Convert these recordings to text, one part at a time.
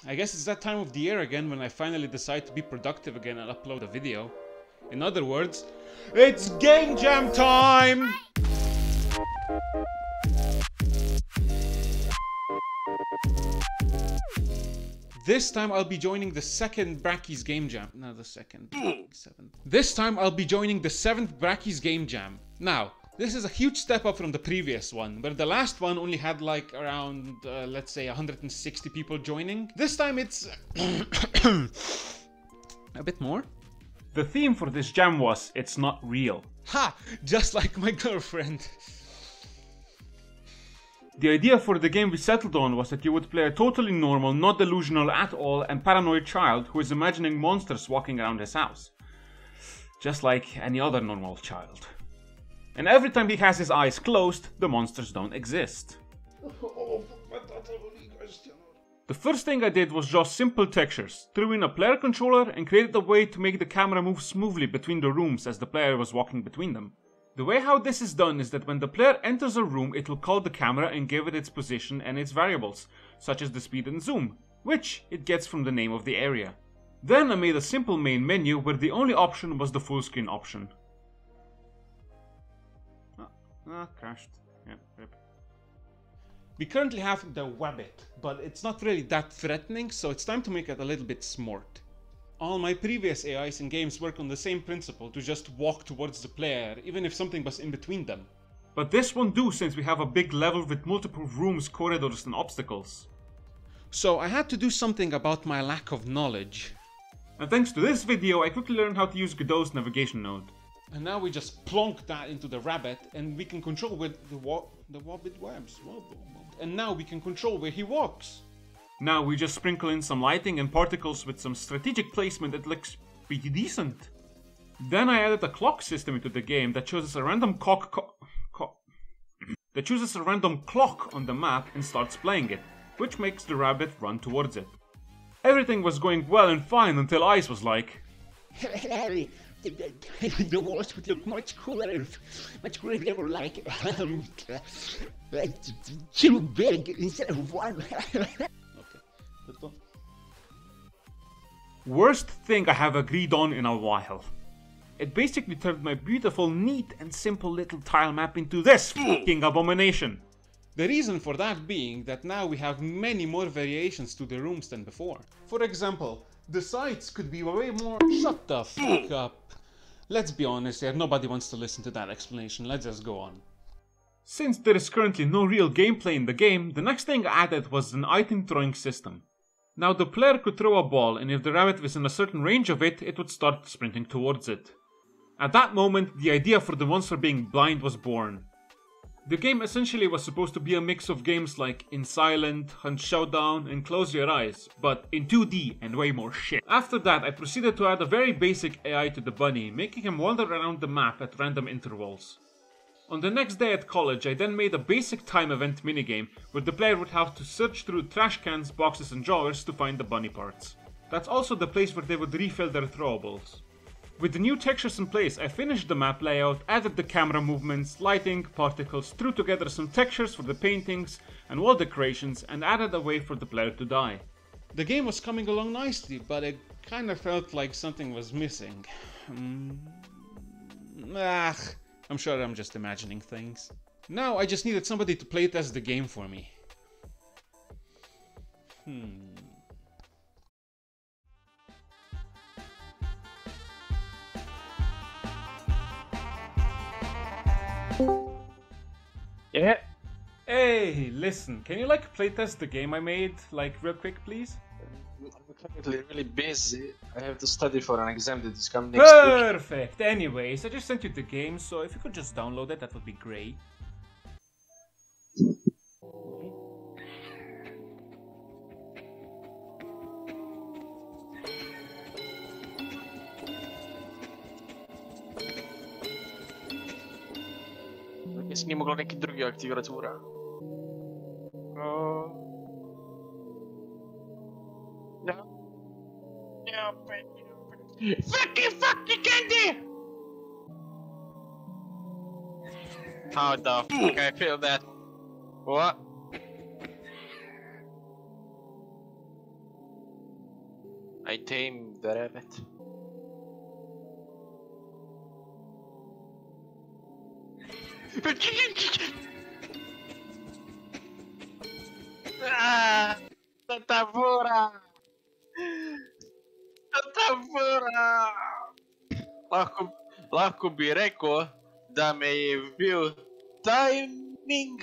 I guess it's that time of the year again when I finally decide to be productive again and upload a video. In other words, it's game jam time! This time I'll be joining the second Brackeys game jam. No, the second. Seventh. This time I'll be joining the 7th Brackeys game jam. Now, this is a huge step up from the previous one, where the last one only had like around, let's say 160 people joining. This time it's a bit more. The theme for this jam was, it's not real. Ha! Just like my girlfriend. The idea for the game we settled on was that you would play a totally normal, not delusional at all, and paranoid child who is imagining monsters walking around his house. Just like any other normal child. And every time he has his eyes closed, the monsters don't exist. The first thing I did was draw simple textures, threw in a player controller and created a way to make the camera move smoothly between the rooms as the player was walking between them. The way how this is done is that when the player enters a room, it will call the camera and give it its position and its variables, such as the speed and zoom, which it gets from the name of the area. Then I made a simple main menu where the only option was the full screen option. Crashed. Yeah, rip. We currently have the Wabbit, but it's not really that threatening, so it's time to make it a little bit smart. All my previous AIs in games work on the same principle, to just walk towards the player, even if something was in between them. But this won't do since we have a big level with multiple rooms, corridors and obstacles. So I had to do something about my lack of knowledge. And thanks to this video, I quickly learned how to use Godot's navigation node. And now we just plonk that into the rabbit and we can control where the Wabbit webs. And now we can control where he walks. Now we just sprinkle in some lighting and particles with some strategic placement that looks pretty decent. Then I added a clock system into the game that chooses a random clock on the map and starts playing it, which makes the rabbit run towards it. Everything was going well and fine until Ice was like, Harry, the walls would look much cooler if they were like two big instead of one. Worst thing I have agreed on in a while. It basically turned my beautiful, neat and simple little tile map into this fucking abomination. The reason for that being that now we have many more variations to the rooms than before. For example, the sides could be way more— Shut the fuck up. Let's be honest here, nobody wants to listen to that explanation, let's just go on. Since there is currently no real gameplay in the game, the next thing I added was an item throwing system. Now the player could throw a ball and if the rabbit was in a certain range of it, it would start sprinting towards it. At that moment, the idea for the monster being blind was born. The game essentially was supposed to be a mix of games like In Silent, Hunt Showdown and Close Your Eyes, but in 2D and way more shit. After that, I proceeded to add a very basic AI to the bunny, making him wander around the map at random intervals. On the next day at college, I then made a basic time event minigame where the player would have to search through trash cans, boxes and drawers to find the bunny parts. That's also the place where they would refill their throwables. With the new textures in place, I finished the map layout, added the camera movements, lighting, particles, threw together some textures for the paintings and wall decorations and added a way for the player to die. The game was coming along nicely, but it kinda felt like something was missing. I'm sure I'm just imagining things. Now I just needed somebody to playtest the game for me. Yeah. Hey, listen, can you like playtest the game I made, like real quick please? I'm currently really busy. I have to study for an exam that is coming next week. Perfect! Anyways, I just sent you the game, so if you could just download it, that would be great. Если не могла какие другие активировать. Fucking candy! How the fuck I feel that? What? I tame the rabbit. Ah, Tatavora! Tatavora! Lahko bi rekel, da me je bil timing.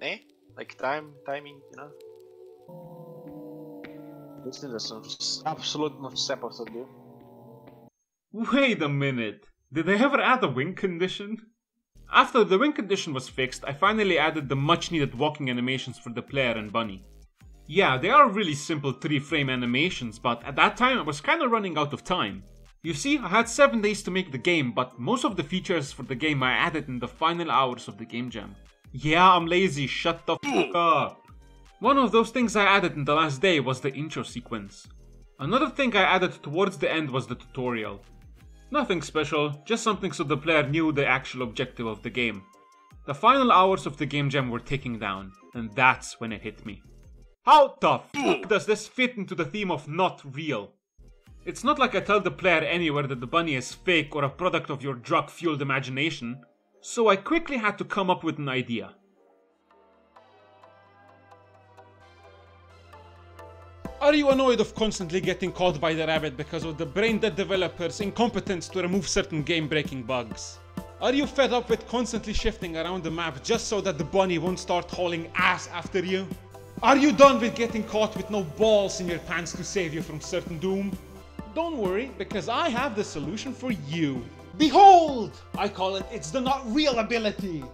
Ne? Like timing, you know? Mislim, da sem absolutno vse posadil. Wait a minute. Did I ever add a wing condition? After the wing condition was fixed, I finally added the much needed walking animations for the player and bunny. Yeah, they are really simple 3-frame animations, but at that time I was kinda running out of time. You see, I had 7 days to make the game, but most of the features for the game I added in the final hours of the game jam. Yeah, I'm lazy, shut the f up. One of those things I added in the last day was the intro sequence. Another thing I added towards the end was the tutorial. Nothing special, just something so the player knew the actual objective of the game. The final hours of the game jam were ticking down, and that's when it hit me. How the f does this fit into the theme of not real? It's not like I tell the player anywhere that the bunny is fake or a product of your drug-fueled imagination, so I quickly had to come up with an idea. Are you annoyed of constantly getting caught by the rabbit because of the brain-dead developers' incompetence to remove certain game-breaking bugs? Are you fed up with constantly shifting around the map just so that the bunny won't start hauling ass after you? Are you done with getting caught with no balls in your pants to save you from certain doom? Don't worry, because I have the solution for you. Behold! I call it, it's the not real ability.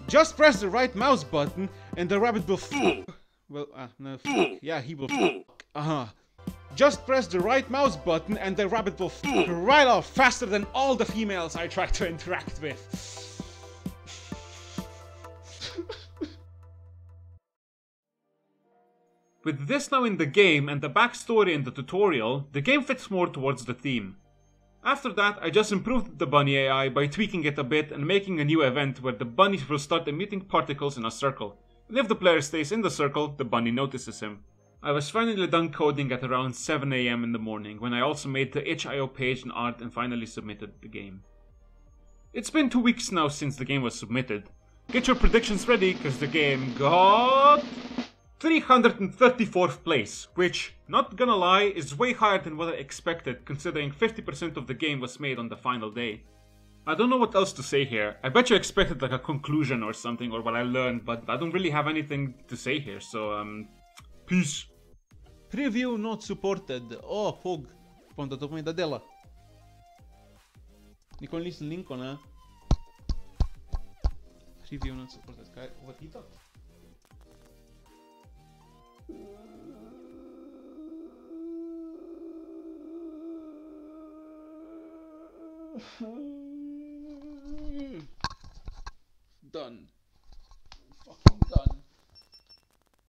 Just press the right mouse button and the rabbit will well, no, yeah, he will Just press the right mouse button and the rabbit will right off faster than all the females I try to interact with. With this now in the game and the backstory in the tutorial, the game fits more towards the theme. After that, I just improved the bunny AI by tweaking it a bit and making a new event where the bunny will start emitting particles in a circle. And if the player stays in the circle, the bunny notices him. I was finally done coding at around 7 AM in the morning when I also made the itch.io page and art and finally submitted the game. It's been 2 weeks now since the game was submitted. Get your predictions ready, cause the game got 334th place, which, not gonna lie, is way higher than what I expected considering 50% of the game was made on the final day. I don't know what else to say here. I bet you expected like a conclusion or something or what I learned, but I don't really have anything to say here, so peace. Preview not supported. Oh, Pog. Ponta to mi da dela. Nikoli nisem Lincoln, eh? Preview not supported. Kaj, what je to? Done. Fucking done.